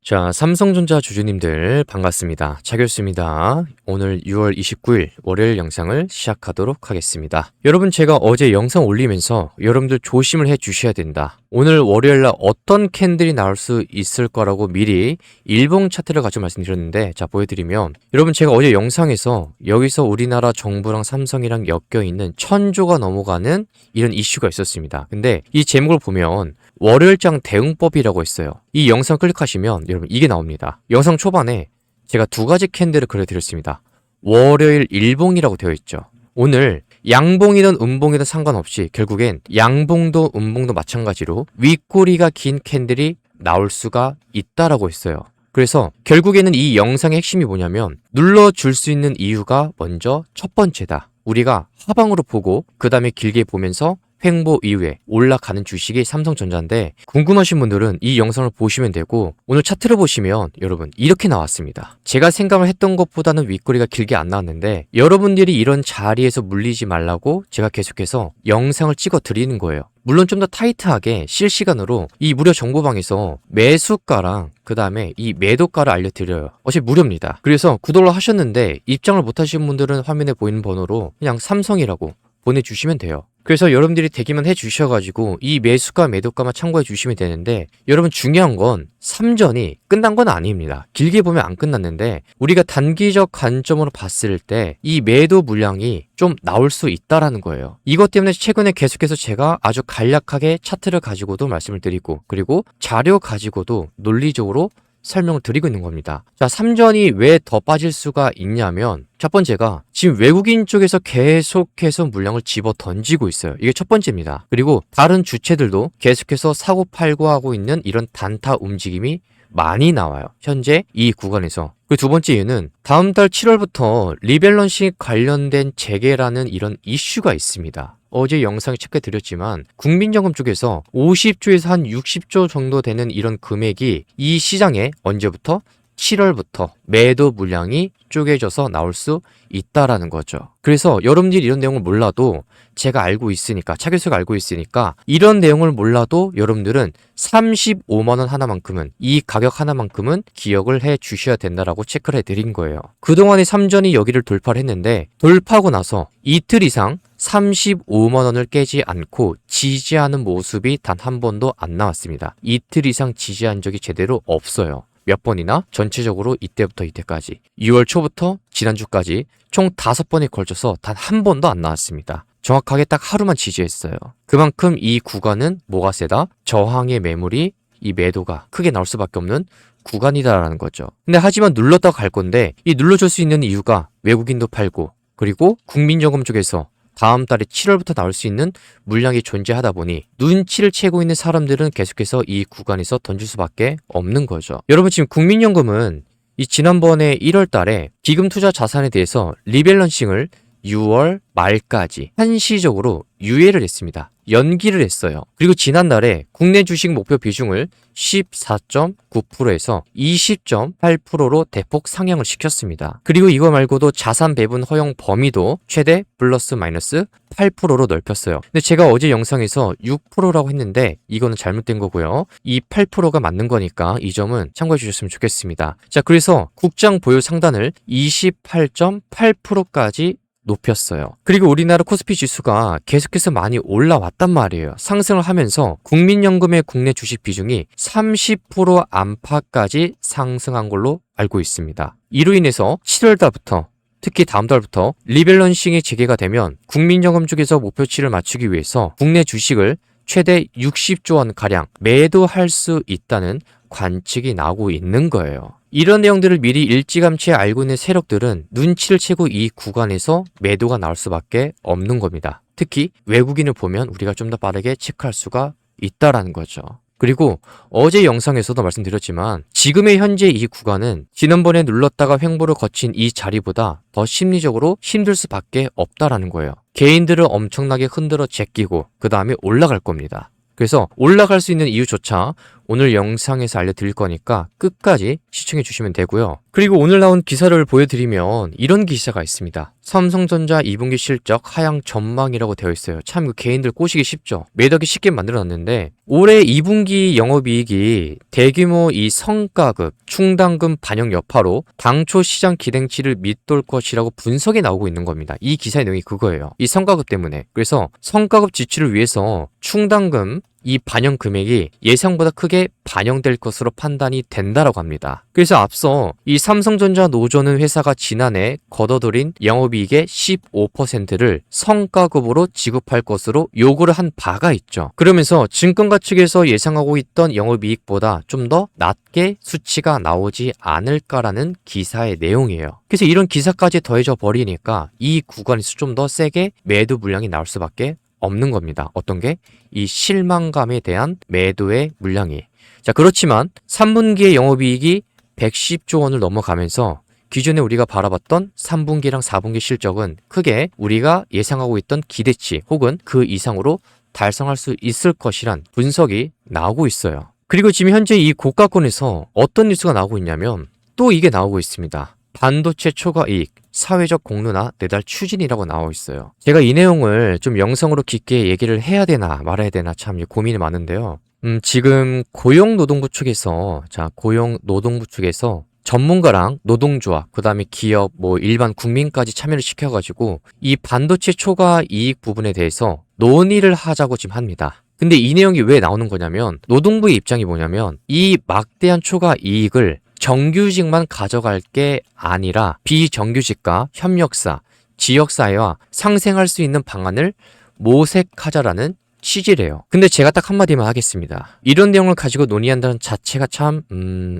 자, 삼성전자 주주님들 반갑습니다. 차교수입니다. 오늘 6월 29일 월요일 영상을 시작하도록 하겠습니다. 여러분, 제가 어제 영상 올리면서 여러분들 조심을 해 주셔야 된다. 오늘 월요일날 어떤 캔들이 나올 수 있을 거라고 미리 일봉 차트를 가지고 말씀드렸는데, 자, 보여드리면 여러분, 제가 어제 영상에서 여기서 우리나라 정부랑 삼성이랑 엮여있는 1000조가 넘어가는 이런 이슈가 있었습니다. 근데 이 제목을 보면 월요일장 대응법이라고 했어요. 이 영상 클릭하시면 여러분 이게 나옵니다. 영상 초반에 제가 두 가지 캔들을 그려드렸습니다. 월요일 일봉이라고 되어 있죠. 오늘 양봉이든 음봉이든 상관없이 결국엔 양봉도 음봉도 마찬가지로 윗꼬리가 긴 캔들이 나올 수가 있다라고 했어요. 그래서 결국에는 이 영상의 핵심이 뭐냐면 눌러줄 수 있는 이유가 먼저 첫 번째다. 우리가 하방으로 보고 그 다음에 길게 보면서 횡보 이후에 올라가는 주식이 삼성전자인데, 궁금하신 분들은 이 영상을 보시면 되고, 오늘 차트를 보시면 여러분 이렇게 나왔습니다. 제가 생각을 했던 것보다는 윗꼬리가 길게 안 나왔는데, 여러분들이 이런 자리에서 물리지 말라고 제가 계속해서 영상을 찍어 드리는 거예요. 물론 좀 더 타이트하게 실시간으로 이 무료 정보방에서 매수가랑 그 다음에 이 매도가를 알려드려요. 어차피 무료입니다. 그래서 구독을 하셨는데 입장을 못 하신 분들은 화면에 보이는 번호로 그냥 삼성이라고 보내주시면 돼요. 그래서 여러분들이 대기만 해주셔가지고 이 매수가 매도가만 참고해 주시면 되는데, 여러분 중요한 건 삼전이 끝난 건 아닙니다. 길게 보면 안 끝났는데 우리가 단기적 관점으로 봤을 때 이 매도 물량이 좀 나올 수 있다라는 거예요. 이것 때문에 최근에 계속해서 제가 아주 간략하게 차트를 가지고도 말씀을 드리고, 그리고 자료 가지고도 논리적으로 설명을 드리고 있는 겁니다. 자, 삼전이 왜 더 빠질 수가 있냐면, 첫 번째가 지금 외국인 쪽에서 계속해서 물량을 집어 던지고 있어요. 이게 첫 번째입니다. 그리고 다른 주체들도 계속해서 사고 팔고 하고 있는 이런 단타 움직임이 많이 나와요. 현재 이 구간에서. 그리고 두 번째 이유는 다음 달 7월부터 리밸런싱 관련된 재개라는 이런 이슈가 있습니다. 어제 영상에 체크해드렸지만 국민연금 쪽에서 50조에서 한 60조 정도 되는 이런 금액이 이 시장에 언제부터? 7월부터 매도 물량이 쪼개져서 나올 수 있다라는 거죠. 그래서 여러분들이 이런 내용을 몰라도 제가 알고 있으니까, 차 교수가 알고 있으니까 이런 내용을 몰라도 여러분들은 35만 원 하나만큼은, 이 가격 하나만큼은 기억을 해 주셔야 된다라고 체크를 해드린 거예요. 그동안의 삼전이 여기를 돌파를 했는데, 돌파하고 나서 이틀 이상 35만 원을 깨지 않고 지지하는 모습이 단 한 번도 안 나왔습니다. 이틀 이상 지지한 적이 제대로 없어요. 몇 번이나 전체적으로 이때부터 이때까지 6월 초부터 지난주까지 총 5번에 걸쳐서 단 한 번도 안 나왔습니다. 정확하게 딱 하루만 지지했어요. 그만큼 이 구간은 뭐가 세다? 저항의 매물이, 이 매도가 크게 나올 수밖에 없는 구간이다라는 거죠. 근데 하지만 눌렀다가 갈 건데, 이 눌러줄 수 있는 이유가 외국인도 팔고, 그리고 국민연금 쪽에서 다음 달에 7월부터 나올 수 있는 물량이 존재하다 보니 눈치를 채고 있는 사람들은 계속해서 이 구간에서 던질 수밖에 없는 거죠. 여러분, 지금 국민연금은 이 지난번에 1월 달에 기금 투자 자산에 대해서 리밸런싱을 6월 말까지 한시적으로 유예를 했습니다. 연기를 했어요. 그리고 지난달에 국내 주식 목표 비중을 14.9%에서 20.8%로 대폭 상향을 시켰습니다. 그리고 이거 말고도 자산 배분 허용 범위도 최대 플러스 마이너스 8%로 넓혔어요. 근데 제가 어제 영상에서 6%라고 했는데 이거는 잘못된 거고요. 이 8%가 맞는 거니까 이 점은 참고해 주셨으면 좋겠습니다. 자, 그래서 국장 보유 상단을 28.8%까지 높였어요. 그리고 우리나라 코스피 지수가 계속해서 많이 올라왔단 말이에요. 상승을 하면서 국민연금의 국내 주식 비중이 30% 안팎까지 상승한 걸로 알고 있습니다. 이로 인해서 7월 달부터, 특히 다음 달부터 리밸런싱이 재개가 되면 국민연금 쪽에서 목표치를 맞추기 위해서 국내 주식을 최대 60조 원 가량 매도할 수 있다는 관측이 나오고 있는 거예요. 이런 내용들을 미리 일찌감치 알고 있는 세력들은 눈치를 채고 이 구간에서 매도가 나올 수밖에 없는 겁니다. 특히 외국인을 보면 우리가 좀 더 빠르게 체크할 수가 있다라는 거죠. 그리고 어제 영상에서도 말씀드렸지만 지금의 현재 이 구간은 지난번에 눌렀다가 횡보를 거친 이 자리보다 더 심리적으로 힘들 수밖에 없다라는 거예요. 개인들을 엄청나게 흔들어 제끼고 그 다음에 올라갈 겁니다. 그래서 올라갈 수 있는 이유조차 오늘 영상에서 알려드릴 거니까 끝까지 시청해 주시면 되고요. 그리고 오늘 나온 기사를 보여드리면 이런 기사가 있습니다. 삼성전자 2분기 실적 하향 전망이라고 되어 있어요. 참 이거 개인들 꼬시기 쉽죠. 매덕이 쉽게 만들어놨는데 올해 2분기 영업이익이 대규모 이 성과급, 충당금 반영 여파로 당초 시장 기대치를 밑돌 것이라고 분석이 나오고 있는 겁니다. 이 기사의 내용이 그거예요. 이 성과급 때문에. 그래서 성과급 지출을 위해서 충당금 이 반영 금액이 예상보다 크게 반영될 것으로 판단이 된다라고 합니다. 그래서 앞서 이 삼성전자 노조는 회사가 지난해 거둬들인 영업이익의 15%를 성과급으로 지급할 것으로 요구를 한 바가 있죠. 그러면서 증권가 측에서 예상하고 있던 영업이익보다 좀 더 낮게 수치가 나오지 않을까라는 기사의 내용이에요. 그래서 이런 기사까지 더해져 버리니까 이 구간에서 좀 더 세게 매도 물량이 나올 수밖에 없는 겁니다. 어떤 게? 이 실망감에 대한 매도의 물량이. 자, 그렇지만 3분기의 영업이익이 110조 원을 넘어가면서 기존에 우리가 바라봤던 3분기랑 4분기 실적은 크게 우리가 예상하고 있던 기대치 혹은 그 이상으로 달성할 수 있을 것이란 분석이 나오고 있어요. 그리고 지금 현재 이 고가권에서 어떤 뉴스가 나오고 있냐면 또 이게 나오고 있습니다. 반도체 초과 이익, 사회적 공론화 내달 추진이라고 나와 있어요. 제가 이 내용을 좀 영상으로 깊게 얘기를 해야 되나 말아야 되나 참 고민이 많은데요. 지금 고용노동부 측에서 고용노동부 측에서 전문가랑 노동조합, 그 다음에 기업, 일반 국민까지 참여를 시켜가지고 이 반도체 초과 이익 부분에 대해서 논의를 하자고 지금 합니다. 근데 이 내용이 왜 나오는 거냐면 노동부의 입장이 뭐냐면 이 막대한 초과 이익을 정규직만 가져갈 게 아니라 비정규직과 협력사, 지역사회와 상생할 수 있는 방안을 모색하자라는 취지래요. 근데 제가 딱 한마디만 하겠습니다. 이런 내용을 가지고 논의한다는 자체가 참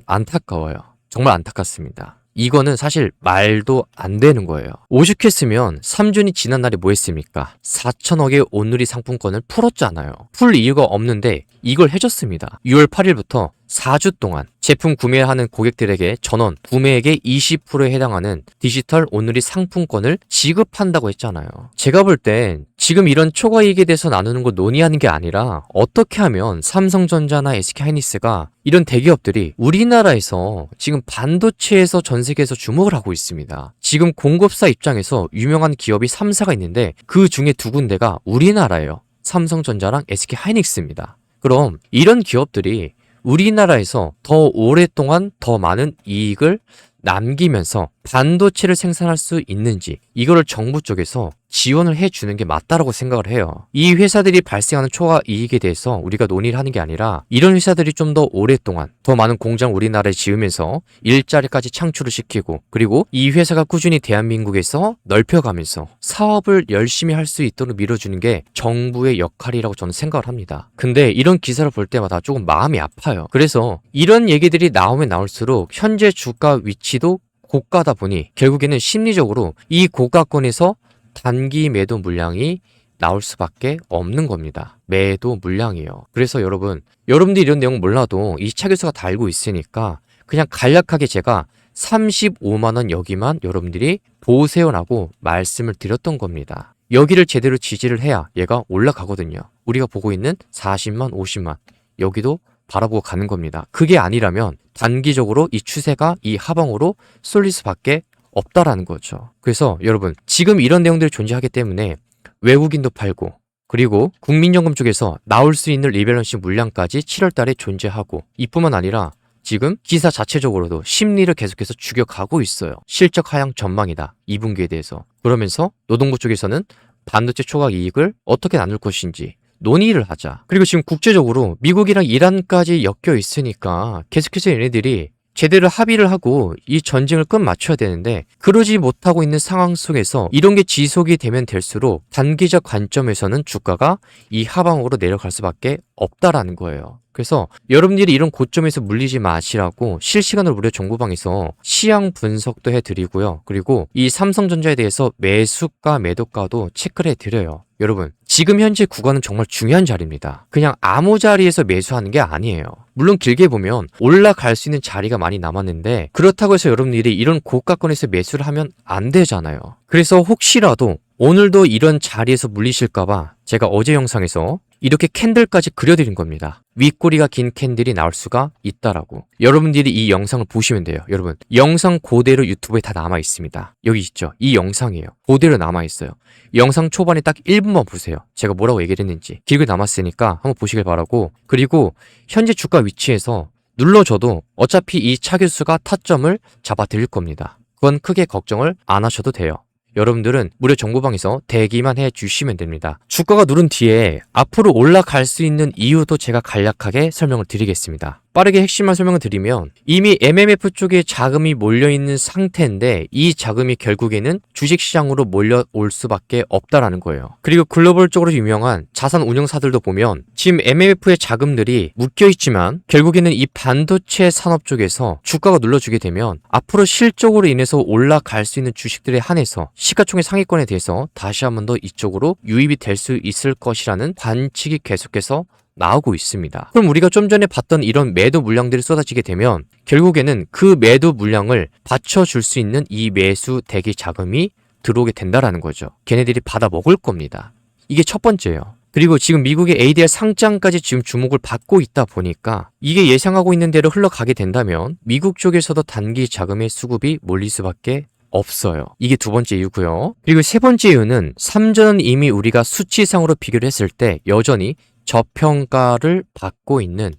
안타까워요. 정말 안타깝습니다. 이거는 사실 말도 안 되는 거예요. 오죽했으면 3준이 지난 날에 뭐 했습니까? 4천억의 온누리 상품권을 풀었잖아요. 풀 이유가 없는데 이걸 해줬습니다. 6월 8일부터 4주 동안 제품 구매하는 고객들에게 전원 구매액의 20%에 해당하는 디지털 온누리 상품권을 지급한다고 했잖아요. 제가 볼 땐 지금 이런 초과이익에 대해서 나누는 거 논의하는 게 아니라 어떻게 하면 삼성전자나 SK하이닉스가 이런 대기업들이 우리나라에서 지금 반도체에서 전 세계에서 주목을 하고 있습니다. 지금 공급사 입장에서 유명한 기업이 3사가 있는데 그 중에 두 군데가 우리나라예요. 삼성전자랑 SK하이닉스입니다. 그럼 이런 기업들이 우리나라에서 더 오랫동안 더 많은 이익을 남기면서 반도체를 생산할 수 있는지 이거를 정부 쪽에서 지원을 해주는 게 맞다라고 생각을 해요. 이 회사들이 발생하는 초과 이익에 대해서 우리가 논의를 하는 게 아니라 이런 회사들이 좀 더 오랫동안 더 많은 공장 우리나라에 지으면서 일자리까지 창출을 시키고 그리고 이 회사가 꾸준히 대한민국에서 넓혀가면서 사업을 열심히 할 수 있도록 밀어주는 게 정부의 역할이라고 저는 생각을 합니다. 근데 이런 기사를 볼 때마다 조금 마음이 아파요. 그래서 이런 얘기들이 나오면 나올수록 현재 주가 위치도 고가다 보니 결국에는 심리적으로 이 고가권에서 단기 매도 물량이 나올 수밖에 없는 겁니다. 매도 물량이에요. 그래서 여러분들이 이런 내용 몰라도 이 차교수가 다 알고 있으니까 그냥 간략하게 제가 35만 원 여기만 여러분들이 보세요라고 말씀을 드렸던 겁니다. 여기를 제대로 지지를 해야 얘가 올라가거든요. 우리가 보고 있는 40만, 50만 여기도 바라보고 가는 겁니다. 그게 아니라면 단기적으로 이 추세가 이 하방으로 쏠릴 수밖에 없다라는 거죠. 그래서 여러분 지금 이런 내용들이 존재하기 때문에 외국인도 팔고 그리고 국민연금 쪽에서 나올 수 있는 리밸런싱 물량까지 7월 달에 존재하고 이뿐만 아니라 지금 기사 자체적으로도 심리를 계속해서 죽여가고 있어요. 실적 하향 전망이다. 2분기에 대해서. 그러면서 노동부 쪽에서는 반도체 초과 이익을 어떻게 나눌 것인지 논의를 하자. 그리고 지금 국제적으로 미국이랑 이란까지 엮여 있으니까 계속해서 얘네들이 제대로 합의를 하고 이 전쟁을 끝마쳐야 되는데 그러지 못하고 있는 상황 속에서 이런 게 지속이 되면 될수록 단기적 관점에서는 주가가 이 하방으로 내려갈 수밖에 없다라는 거예요. 그래서 여러분들이 이런 고점에서 물리지 마시라고 실시간으로 무료 정보방에서 시향 분석도 해드리고요. 그리고 이 삼성전자에 대해서 매수가 매도가도 체크를 해드려요. 여러분 지금 현재 구간은 정말 중요한 자리입니다. 그냥 아무 자리에서 매수하는 게 아니에요. 물론 길게 보면 올라갈 수 있는 자리가 많이 남았는데 그렇다고 해서 여러분들이 이런 고가권에서 매수를 하면 안 되잖아요. 그래서 혹시라도 오늘도 이런 자리에서 물리실까봐 제가 어제 영상에서 이렇게 캔들까지 그려드린 겁니다. 윗꼬리가 긴 캔들이 나올 수가 있다라고. 여러분들이 이 영상을 보시면 돼요. 여러분, 영상 그대로 유튜브에 다 남아 있습니다. 여기 있죠? 이 영상이에요. 그대로 남아 있어요. 영상 초반에 딱 1분만 보세요. 제가 뭐라고 얘기를 했는지. 길게 남았으니까 한번 보시길 바라고. 그리고 현재 주가 위치에서 눌러줘도 어차피 이 차교수가 타점을 잡아드릴 겁니다. 그건 크게 걱정을 안 하셔도 돼요. 여러분들은 무료 정보방에서 대기만 해주시면 됩니다. 주가가 누른 뒤에 앞으로 올라갈 수 있는 이유도 제가 간략하게 설명을 드리겠습니다. 빠르게 핵심만 설명을 드리면 이미 MMF 쪽에 자금이 몰려있는 상태인데 이 자금이 결국에는 주식시장으로 몰려올 수밖에 없다라는 거예요. 그리고 글로벌적으로 유명한 자산 운용사들도 보면 지금 MMF의 자금들이 묶여있지만 결국에는 이 반도체 산업 쪽에서 주가가 눌러주게 되면 앞으로 실적으로 인해서 올라갈 수 있는 주식들에 한해서 시가총액 상위권에 대해서 다시 한 번 더 이쪽으로 유입이 될 수 있을 것이라는 관측이 계속해서 나오고 있습니다. 그럼 우리가 좀 전에 봤던 이런 매도 물량들이 쏟아지게 되면 결국에는 그 매도 물량을 받쳐줄 수 있는 이 매수 대기 자금이 들어오게 된다라는 거죠. 걔네들이 받아 먹을 겁니다. 이게 첫 번째예요. 그리고 지금 미국의 ADR 상장까지 지금 주목을 받고 있다 보니까 이게 예상하고 있는 대로 흘러가게 된다면 미국 쪽에서도 단기 자금의 수급이 몰릴 수밖에 없어요. 이게 두 번째 이유고요. 그리고 세 번째 이유는 삼전은 이미 우리가 수치상으로 비교를 했을 때 여전히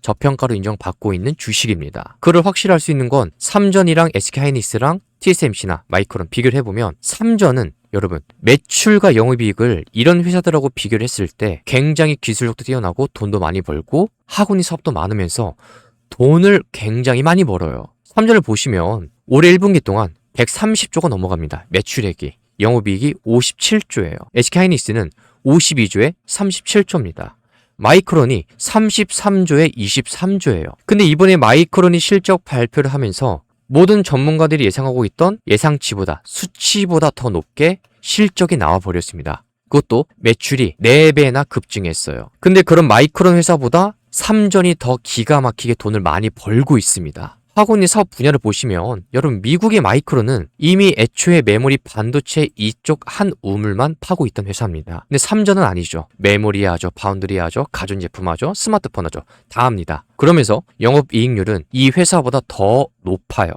저평가로 인정받고 있는 주식입니다. 그걸 확실할 수 있는 건 삼전이랑 SK하이닉스랑 TSMC나 마이크론 비교를 해보면 삼전은 여러분 매출과 영업이익을 이런 회사들하고 비교를 했을 때 굉장히 기술력도 뛰어나고 돈도 많이 벌고 하고니 사업도 많으면서 돈을 굉장히 많이 벌어요. 삼전을 보시면 올해 1분기 동안 130조가 넘어갑니다. 매출액이. 영업이익이 57조예요. SK하이닉스는 52조에 37조입니다. 마이크론이 33조에 23조예요. 근데 이번에 마이크론이 실적 발표를 하면서 모든 전문가들이 예상하고 있던 예상치보다 수치보다 더 높게 실적이 나와버렸습니다. 그것도 매출이 4배나 급증했어요. 근데 그런 마이크론 회사보다 삼전이 더 기가 막히게 돈을 많이 벌고 있습니다. 하고 있는 사업 분야를 보시면 여러분 미국의 마이크론은 이미 애초에 메모리 반도체 이쪽 한 우물만 파고 있던 회사입니다. 근데 삼전은 아니죠. 메모리 하죠, 파운드리 하죠, 가전제품 하죠, 스마트폰 하죠. 다 합니다. 그러면서 영업이익률은 이 회사보다 더 높아요.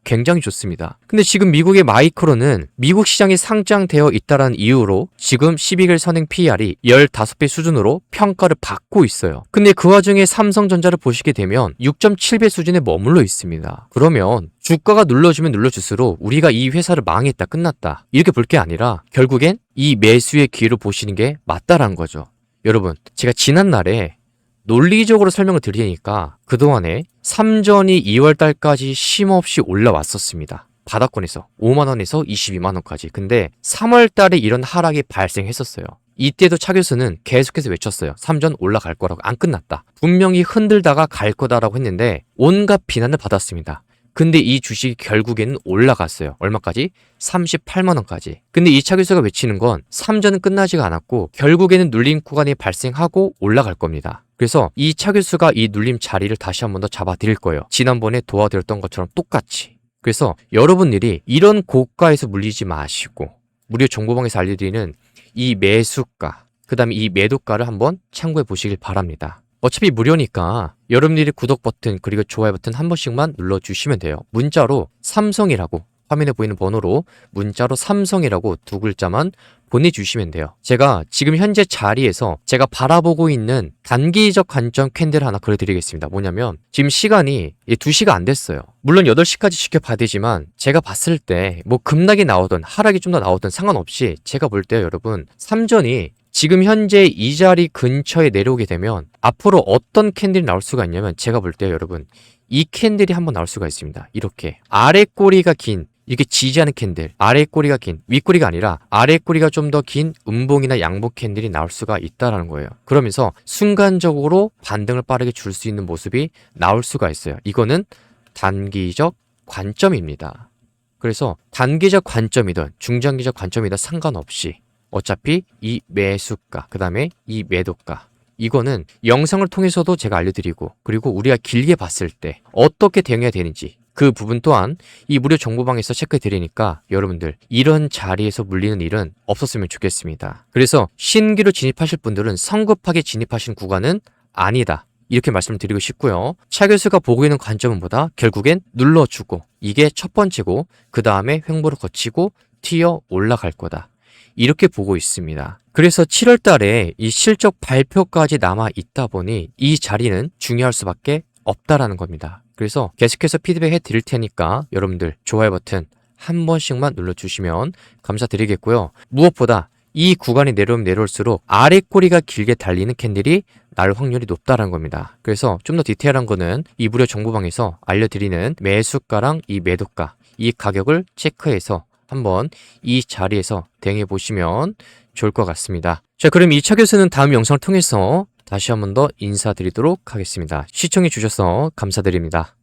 굉장히 좋습니다. 근데 지금 미국의 마이크론은 미국 시장에 상장되어 있다는 이유로 지금 12개월 선행 PER이 15배 수준으로 평가를 받고 있어요. 근데 그 와중에 삼성전자를 보시게 되면 6.7배 수준에 머물러 있습니다. 그러면 주가가 눌러주면 눌러줄수록 우리가 이 회사를 망했다, 끝났다 이렇게 볼 게 아니라 결국엔 이 매수의 기회를 보시는 게 맞다라는 거죠. 여러분, 제가 지난날에 논리적으로 설명을 드리니까 그동안에 삼전이 2월 달까지 쉼없이 올라왔었습니다. 바닥권에서 5만원에서 22만원까지. 근데 3월 달에 이런 하락이 발생했었어요. 이때도 차 교수는 계속해서 외쳤어요. 삼전 올라갈 거라고. 안 끝났다. 분명히 흔들다가 갈 거다라고 했는데 온갖 비난을 받았습니다. 근데 이 주식이 결국에는 올라갔어요. 얼마까지? 38만원까지. 근데 이 차 교수가 외치는 건 삼전은 끝나지가 않았고 결국에는 눌림 구간이 발생하고 올라갈 겁니다. 그래서 이 차 교수가 이 눌림 자리를 다시 한 번 더 잡아드릴 거예요. 지난번에 도와드렸던 것처럼 똑같이. 그래서 여러분들이 이런 고가에서 물리지 마시고 무료 정보방에서 알려드리는 이 매수가, 그 다음에 이 매도가를 한번 참고해 보시길 바랍니다. 어차피 무료니까 여러분들이 구독 버튼 그리고 좋아요 버튼 한 번씩만 눌러주시면 돼요. 문자로 삼성이라고 화면에 보이는 번호로 문자로 삼성이라고 두 글자만 보내주시면 돼요. 제가 지금 현재 자리에서 제가 바라보고 있는 단기적 관점 캔들 하나 그려드리겠습니다. 뭐냐면 지금 시간이 2시가 안 됐어요. 물론 8시까지 지켜봐야 되지만 제가 봤을 때 뭐 급락이 나오든 하락이 좀 더 나오든 상관없이 제가 볼 때 여러분 삼전이 지금 현재 이 자리 근처에 내려오게 되면 앞으로 어떤 캔들이 나올 수가 있냐면 제가 볼 때 여러분 이 캔들이 한번 나올 수가 있습니다. 이렇게 아래 꼬리가 긴 이렇게 지지하는 캔들, 아래 꼬리가 긴 윗꼬리가 아니라 아래 꼬리가 좀 더 긴 음봉이나 양봉 캔들이 나올 수가 있다라는 거예요. 그러면서 순간적으로 반등을 빠르게 줄 수 있는 모습이 나올 수가 있어요. 이거는 단기적 관점입니다. 그래서 단기적 관점이든 중장기적 관점이든 상관없이 어차피 이 매수가, 그 다음에 이 매도가 이거는 영상을 통해서도 제가 알려드리고 그리고 우리가 길게 봤을 때 어떻게 대응해야 되는지 그 부분 또한 이 무료 정보방에서 체크해 드리니까 여러분들 이런 자리에서 물리는 일은 없었으면 좋겠습니다. 그래서 신규로 진입하실 분들은 성급하게 진입하시는 구간은 아니다. 이렇게 말씀을 드리고 싶고요. 차 교수가 보고 있는 관점은 뭐다? 결국엔 눌러주고 이게 첫 번째고 그 다음에 횡보를 거치고 튀어 올라갈 거다. 이렇게 보고 있습니다. 그래서 7월 달에 이 실적 발표까지 남아 있다 보니 이 자리는 중요할 수밖에 없다라는 겁니다. 그래서 계속해서 피드백 해 드릴 테니까 여러분들 좋아요 버튼 한 번씩만 눌러주시면 감사드리겠고요. 무엇보다 이 구간이 내려오면 내려올수록 아래 꼬리가 길게 달리는 캔들이 날 확률이 높다는 겁니다. 그래서 좀 더 디테일한 거는 이 무료 정보방에서 알려드리는 매수가랑 이 매도가, 이 가격을 체크해서 한번 이 자리에서 대응해 보시면 좋을 것 같습니다. 자, 그럼 이차 교수는 다음 영상을 통해서 다시 한 번 더 인사드리도록 하겠습니다. 시청해 주셔서 감사드립니다.